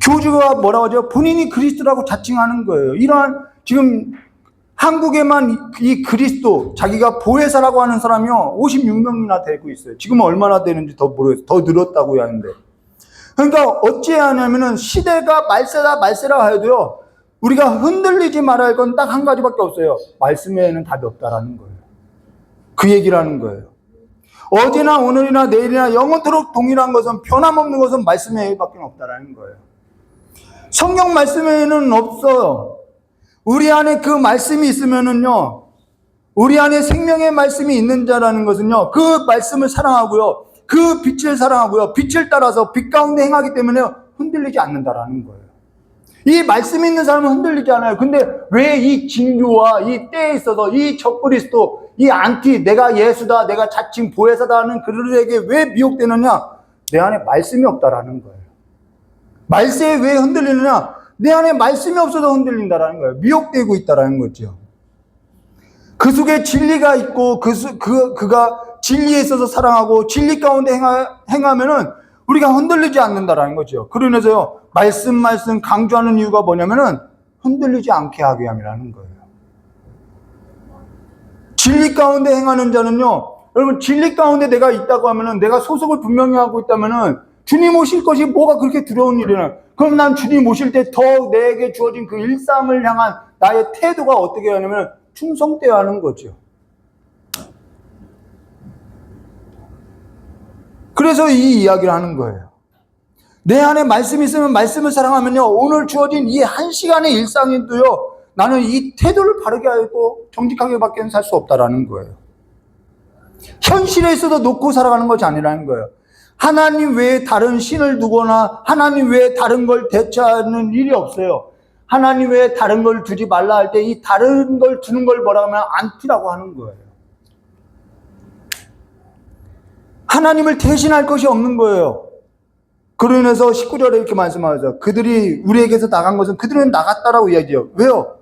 교주가 뭐라고 하죠? 본인이 그리스도라고 자칭하는 거예요. 이러한 지금 한국에만 이 그리스도, 자기가 보혜사라고 하는 사람이요, 56명이나 되고 있어요. 지금 얼마나 되는지 더 모르겠어요. 더 늘었다고 하는데. 그러니까 어찌해야 하냐면은 시대가 말세라 하여도요, 우리가 흔들리지 말아야 할 건 딱 한 가지밖에 없어요. 말씀에는 답이 없다라는 거예요. 그 얘기를 하는 거예요. 어제나 오늘이나 내일이나 영원토록 동일한 것은, 변함없는 것은 말씀에 밖에 없다라는 거예요. 성경 말씀에는 없어요. 우리 안에 그 말씀이 있으면은요, 우리 안에 생명의 말씀이 있는 자라는 것은요, 그 말씀을 사랑하고요, 그 빛을 사랑하고요, 빛을 따라서 빛 가운데 행하기 때문에 흔들리지 않는다라는 거예요. 이 말씀이 있는 사람은 흔들리지 않아요. 근데 왜 이 진교와 이 때에 있어서 이 적그리스도, 이 안티, 내가 예수다, 내가 자칭 보혜사다 하는 그들에게 왜 미혹되느냐? 내 안에 말씀이 없다라는 거예요. 말세에 왜 흔들리느냐? 내 안에 말씀이 없어서 흔들린다라는 거예요. 미혹되고 있다라는 거죠. 그 속에 진리가 있고 그가 진리에 있어서 사랑하고 진리 가운데 행하면은 우리가 흔들리지 않는다라는 거죠. 그러면서요, 말씀 강조하는 이유가 뭐냐면은 흔들리지 않게 하기 위함이라는 거예요. 진리 가운데 행하는 자는요, 여러분, 진리 가운데 내가 있다고 하면은, 내가 소속을 분명히 하고 있다면은 주님 오실 것이 뭐가 그렇게 두려운 일이냐? 그럼 난 주님 오실 때 더 내게 주어진 그 일상을 향한 나의 태도가 어떻게 하냐면 충성되어야 하는 거죠. 그래서 이 이야기를 하는 거예요. 내 안에 말씀이 있으면, 말씀을 사랑하면요, 오늘 주어진 이 한 시간의 일상인도요, 나는 이 태도를 바르게 하고 정직하게 밖에는 살 수 없다라는 거예요. 현실에 있어서 놓고 살아가는 것이 아니라는 거예요. 하나님 외에 다른 신을 두거나 하나님 외에 다른 걸 대체하는 일이 없어요. 하나님 외에 다른 걸 두지 말라 할 때 이 다른 걸 두는 걸 뭐라고 하면 안티라고 하는 거예요. 하나님을 대신할 것이 없는 거예요. 그로 인해서 19절에 이렇게 말씀하죠. 그들이 우리에게서 나간 것은 그들은 나갔다라고 이야기해요. 왜요?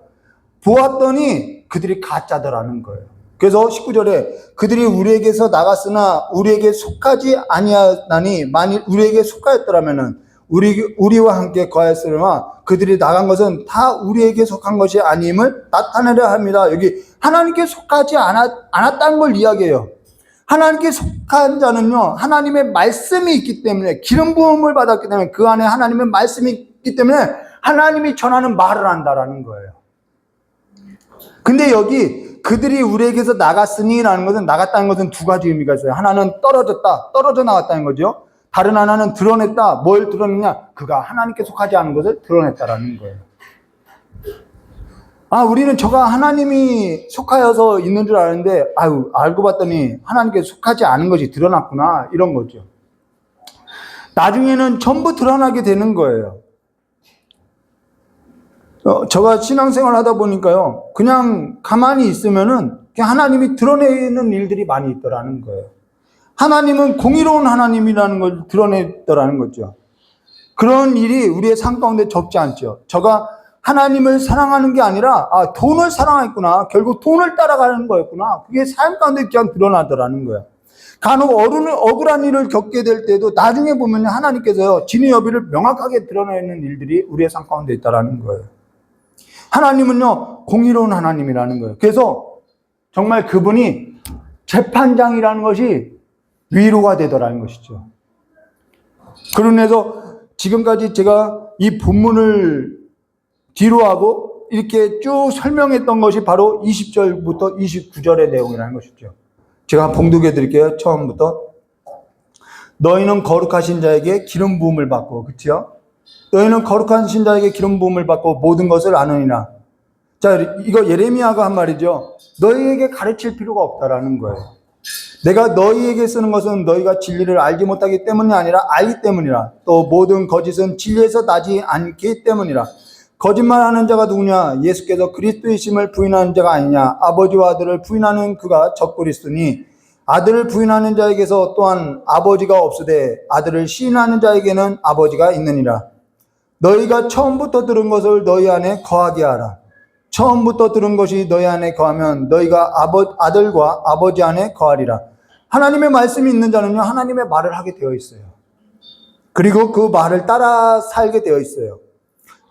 보았더니 그들이 가짜더라는 거예요. 그래서 19절에 그들이 우리에게서 나갔으나 우리에게 속하지 아니하나니 만일 우리에게 속하였더라면은 우리와 함께 거하였으나 그들이 나간 것은 다 우리에게 속한 것이 아님을 나타내려 합니다. 여기 하나님께 속하지 않았다는 걸 이야기해요. 하나님께 속한 자는요, 하나님의 말씀이 있기 때문에, 기름 부음을 받았기 때문에, 그 안에 하나님의 말씀이 있기 때문에 하나님이 전하는 말을 한다라는 거예요. 근데 여기 그들이 우리에게서 나갔으니라는 것은, 나갔다는 것은 두 가지 의미가 있어요. 하나는 떨어져 나갔다는 거죠. 다른 하나는 드러냈다. 뭘 드러냈냐? 그가 하나님께 속하지 않은 것을 드러냈다라는 거예요. 우리는 저가 하나님이 속하여서 있는 줄 아는데, 알고 봤더니 하나님께 속하지 않은 것이 드러났구나. 이런 거죠. 나중에는 전부 드러나게 되는 거예요. 저가 신앙생활 하다 보니까요, 그냥 가만히 있으면은 그냥 하나님이 드러내는 일들이 많이 있더라는 거예요. 하나님은 공의로운 하나님이라는 걸 드러냈더라는 거죠. 그런 일이 우리의 삶 가운데 적지 않죠. 저가 하나님을 사랑하는 게 아니라 돈을 사랑했구나. 결국 돈을 따라가는 거였구나. 그게 삶 가운데 그냥 드러나더라는 거예요. 간혹 억울한 일을 겪게 될 때도 나중에 보면 하나님께서요, 진위 여부를 명확하게 드러내는 일들이 우리의 삶 가운데 있다라는 거예요. 하나님은요, 공의로운 하나님이라는 거예요. 그래서 정말 그분이 재판장이라는 것이 위로가 되더라는 것이죠. 그러면서 지금까지 제가 이 본문을 뒤로 하고 이렇게 쭉 설명했던 것이 바로 20절부터 29절의 내용이라는 것이죠. 제가 봉독해 드릴게요. 처음부터. 너희는 거룩하신 자에게 기름 부음을 받고, 그렇죠? 너희는 거룩하신 자에게 기름 부음을 받고 모든 것을 아느니라. 자, 이거 예레미야가 한 말이죠. 너희에게 가르칠 필요가 없다라는 거예요. 내가 너희에게 쓰는 것은 너희가 진리를 알지 못하기 때문이 아니라 알기 때문이라. 또 모든 거짓은 진리에서 나지 않기 때문이라. 거짓말하는 자가 누구냐? 예수께서 그리스도이심을 부인하는 자가 아니냐? 아버지와 아들을 부인하는 그가 적그리스도니 아들을 부인하는 자에게서 또한 아버지가 없으되 아들을 시인하는 자에게는 아버지가 있느니라. 너희가 처음부터 들은 것을 너희 안에 거하게 하라. 처음부터 들은 것이 너희 안에 거하면 너희가 아들과 아버지 안에 거하리라. 하나님의 말씀이 있는 자는요, 하나님의 말을 하게 되어 있어요. 그리고 그 말을 따라 살게 되어 있어요.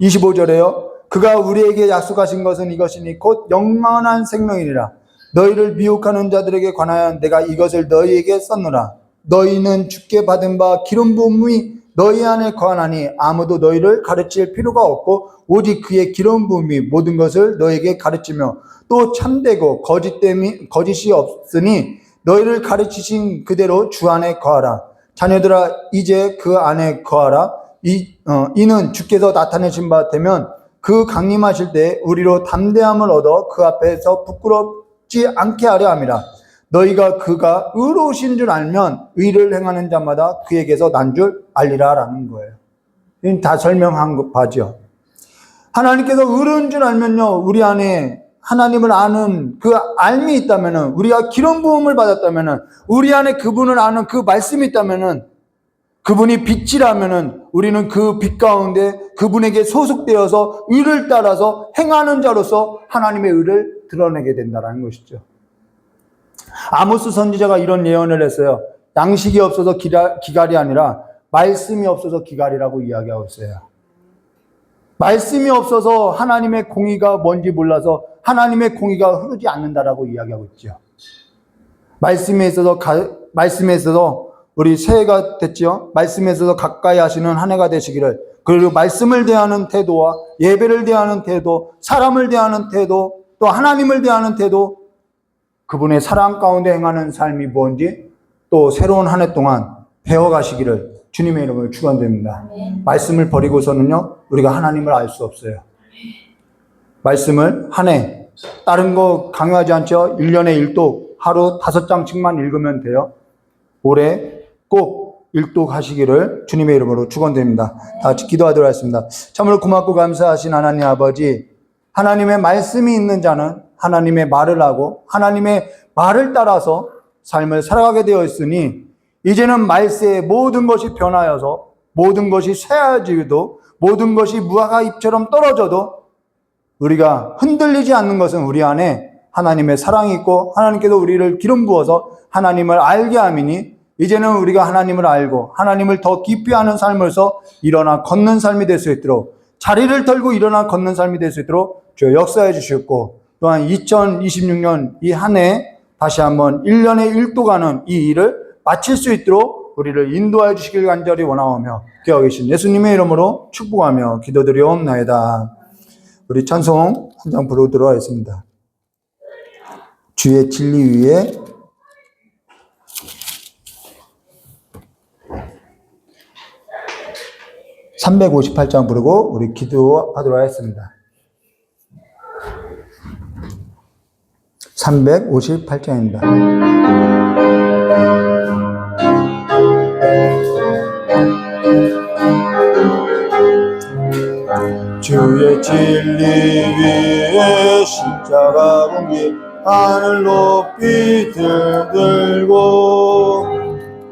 25절에요. 그가 우리에게 약속하신 것은 이것이니 곧 영원한 생명이니라. 너희를 미혹하는 자들에게 관하여 내가 이것을 너희에게 썼노라. 너희는 주께 받은 바 기름 부음이 너희 안에 거하나니 아무도 너희를 가르칠 필요가 없고 오직 그의 기름 부음이 모든 것을 너희에게 가르치며 또 참되고 거짓이 없으니 너희를 가르치신 그대로 주 안에 거하라. 자녀들아 이제 그 안에 거하라. 이는 주께서 나타내신 바 되면 그 강림하실 때 우리로 담대함을 얻어 그 앞에서 부끄럽지 않게 하려 함이라. 너희가 그가 의로우신 줄 알면 의를 행하는 자마다 그에게서 난 줄 알리라 라는 거예요. 다 설명한 바죠. 하나님께서 의로운 줄 알면요, 우리 안에 하나님을 아는 그 알미 있다면은, 우리가 기름 부음을 받았다면은, 우리 안에 그분을 아는 그 말씀이 있다면은, 그분이 빛이라면은 우리는 그 빛 가운데 그분에게 소속되어서 의를 따라서 행하는 자로서 하나님의 의를 드러내게 된다는 것이죠. 아모스 선지자가 이런 예언을 했어요. 양식이 없어서 기갈이 아니라 말씀이 없어서 기갈이라고 이야기하고 있어요. 말씀이 없어서 하나님의 공의가 뭔지 몰라서 하나님의 공의가 흐르지 않는다라고 이야기하고 있죠. 말씀에 있어서 우리 새해가 됐죠. 말씀에 있어서 가까이 하시는 한 해가 되시기를. 그리고 말씀을 대하는 태도와 예배를 대하는 태도, 사람을 대하는 태도, 또 하나님을 대하는 태도, 그분의 사랑 가운데 행하는 삶이 뭔지 또 새로운 한 해 동안 배워가시기를 주님의 이름으로 축원드립니다. 말씀을 버리고서는요, 우리가 하나님을 알 수 없어요. 말씀을 한 해, 다른 거 강요하지 않죠. 1년에 1독, 하루 5장씩만 읽으면 돼요. 올해 꼭 일독하시기를 주님의 이름으로 축원드립니다. 다 같이 기도하도록 하겠습니다. 참으로 고맙고 감사하신 하나님 아버지, 하나님의 말씀이 있는 자는 하나님의 말을 하고 하나님의 말을 따라서 삶을 살아가게 되어 있으니 이제는 말세에 모든 것이 변하여서 모든 것이 쇠해지고 모든 것이 무화과 잎처럼 떨어져도 우리가 흔들리지 않는 것은 우리 안에 하나님의 사랑이 있고 하나님께서 우리를 기름 부어서 하나님을 알게 함이니 이제는 우리가 하나님을 알고 하나님을 더 깊이 아는 삶으로서 일어나 걷는 삶이 될 수 있도록 자리를 털고 일어나 걷는 삶이 될 수 있도록 주여 역사해 주셨고 또한 2026년 이 한 해 다시 한번 1년에 1도가는 이 일을 마칠 수 있도록 우리를 인도하여 주시길 간절히 원하오며 기억하 계신 예수님의 이름으로 축복하며 기도드리옵나이다. 우리 찬송 한 장 부르도록 하겠습니다. 주의 진리 위에 358장 부르고 우리 기도하도록 하겠습니다. 358장입니다. 주의 진리 위에 십자가 공기 하늘 높이 들들고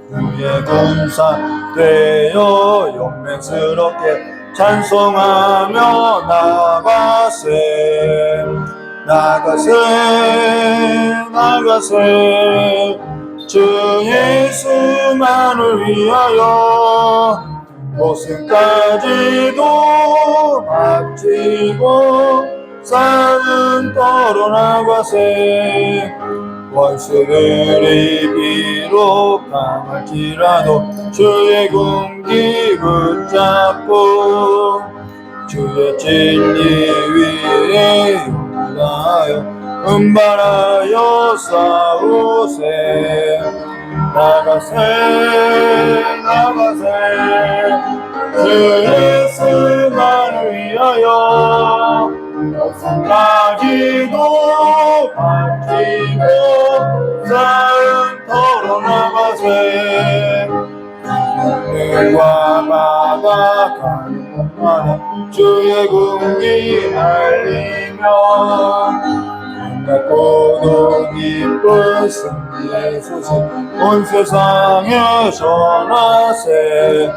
주의 군사 되어 용맹스럽게 찬송하며 나가세 주 예수만을 위하여 목숨까지도 바치고 싸움 떨어나가세 원수들이 비록 강할지라도 주의 군기 붙잡고 주의 진리 위에 용하여 분발하여 싸우세 나가세 주 예수만을 위하여 목숨까지도 바치고 싸움 털어나가세 하늘과 바다 가는 곳마다 주의 군기 알리며 고도 기쁜 승리의 소식 온 세상에 전하세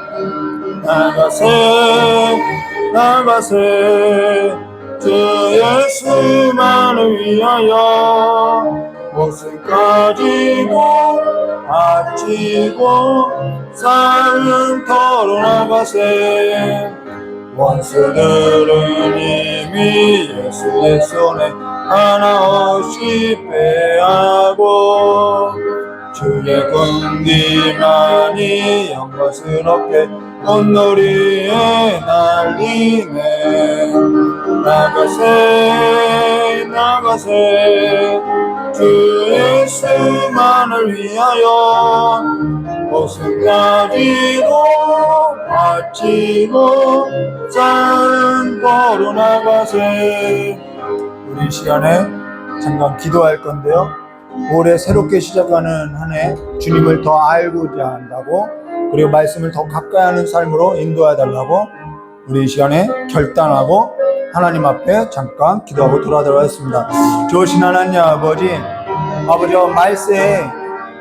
나가세 주 예수만을 위하여 목숨까지도 바치고 삶은 털어나가세 원수들은 이미 예수의 손에 하나 없이 패하고 주의 군기만이 영광스럽게 온누리에 날리네 나가세 주 예수만을 위하여 목숨까지도 바치고 산 걸어 나가세. 우리 이 시간에 잠깐 기도할 건데요, 올해 새롭게 시작하는 한 해 주님을 더 알고자 한다고, 그리고 말씀을 더 가까이 하는 삶으로 인도해 달라고 우리 이 시간에 결단하고 하나님 앞에 잠깐 기도하고 돌아가도록 하겠습니다. 좋으신 하나님 아버지와 말세에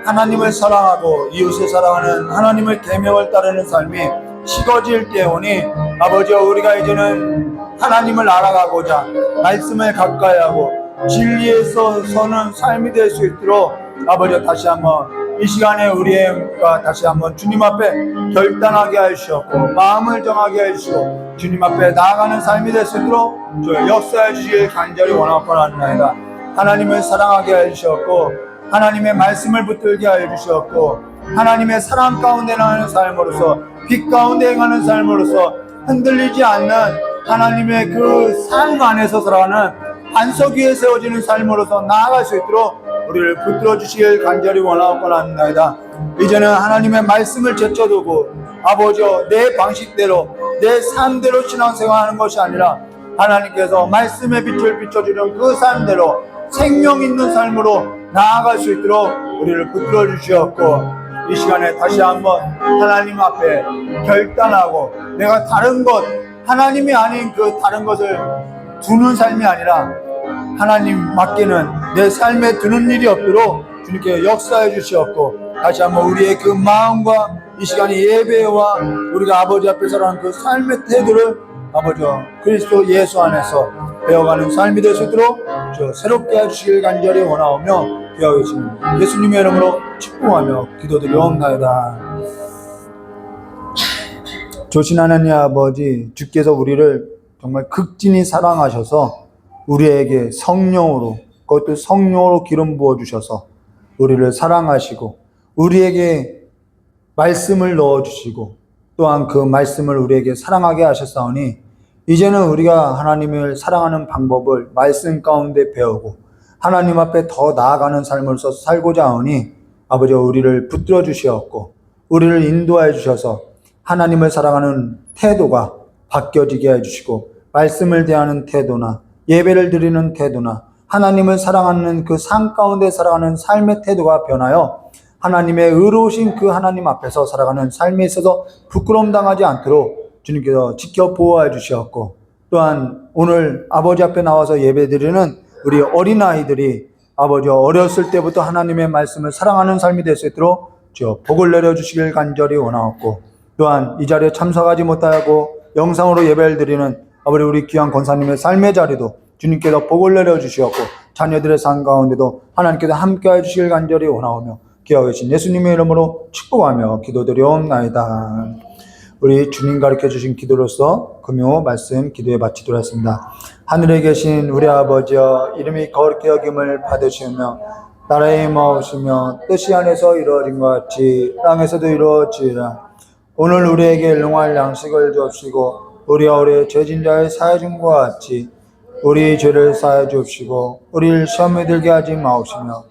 하나님을 사랑하고 이웃을 사랑하는 하나님의 계명을 따르는 삶이 식어질 때 오니 아버지와 우리가 이제는 하나님을 알아가고자 말씀을 가까이 하고 진리에서 서는 삶이 될 수 있도록 아버지와 다시 한번 이 시간에 우리가 다시 한번 주님 앞에 결단하게 하시옵고 마음을 정하게 하시고 주님 앞에 나아가는 삶이 될 수 있도록 역사해 주시길 간절히 원하고 하나이다. 하나님을 사랑하게 해주셨고 하나님의 말씀을 붙들게 해주셨고 하나님의 사랑 가운데 나가는 삶으로서 빛 가운데 행하는 삶으로서 흔들리지 않는 하나님의 그 삶 안에서 살아가는 반석 위에 세워지는 삶으로서 나아갈 수 있도록 우리를 붙들어 주시길 간절히 원하고 합니다. 이제는 하나님의 말씀을 제쳐두고 아버지여 내 방식대로 내 삶대로 신앙생활하는 것이 아니라 하나님께서 말씀의 빛을 비춰주는 그 삶대로 생명 있는 삶으로 나아갈 수 있도록 우리를 붙들어 주시었고 이 시간에 다시 한번 하나님 앞에 결단하고 내가 다른 것 하나님이 아닌 그 다른 것을 두는 삶이 아니라 하나님 맡기는 내 삶에 두는 일이 없도록 주님께 역사해 주시었고 다시 한번 우리의 그 마음과 이 시간에 예배와 우리가 아버지 앞에 살아가는 그 삶의 태도를 아버지와 그리스도 예수 안에서 배워가는 삶이 될 수 있도록 새롭게 해주시길 간절히 원하오며 기도하겠습니다. 예수님의 이름으로 축복하며 기도드리옵나이다. 조신 하나님 아버지, 주께서 우리를 정말 극진히 사랑하셔서 우리에게 성령으로, 그것도 성령으로 기름 부어주셔서 우리를 사랑하시고 우리에게 말씀을 넣어주시고 또한 그 말씀을 우리에게 사랑하게 하셨사오니 이제는 우리가 하나님을 사랑하는 방법을 말씀 가운데 배우고 하나님 앞에 더 나아가는 삶으로서 살고자 하오니 아버지 우리를 붙들어 주시었고 우리를 인도하여 주셔서 하나님을 사랑하는 태도가 바뀌어지게 해주시고 말씀을 대하는 태도나 예배를 드리는 태도나 하나님을 사랑하는 그 삶 가운데 살아가는 삶의 태도가 변하여 하나님의 의로우신 그 하나님 앞에서 살아가는 삶에 있어서 부끄러움 당하지 않도록 주님께서 지켜 보호해 주시었고, 또한 오늘 아버지 앞에 나와서 예배드리는 우리 어린아이들이 아버지 어렸을 때부터 하나님의 말씀을 사랑하는 삶이 될 수 있도록 주여 복을 내려주시길 간절히 원하옵고, 또한 이 자리에 참석하지 못하고 영상으로 예배를 드리는 아버지 우리 귀한 권사님의 삶의 자리도 주님께서 복을 내려주시었고, 자녀들의 삶 가운데도 하나님께서 함께해 주시길 간절히 원하오며 기억하 계신 예수님의 이름으로 축복하며 기도드리옵나이다. 우리 주님 가르쳐 주신 기도로서 금요 말씀 기도에 마치도록 하겠습니다. 하늘에 계신 우리 아버지여, 이름이 거룩히 여김을 받으시며 나라의 임하오시며 뜻이 하늘에서 이루어진 것 같이 땅에서도 이루어지리라. 오늘 우리에게 일용할 양식을 주옵시고 우리와 우리의 죄진 자를 사하여 준 것 같이 우리 죄를 사하여 주옵시고 우리를 시험에 들게 하지 마옵시며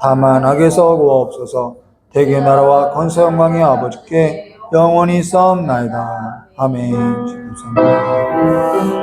다만 악에서 구하옵소서. 대개 나라와 권세 영광의 아버지께 영원히 싸움나이다. 아멘. 감사합니다.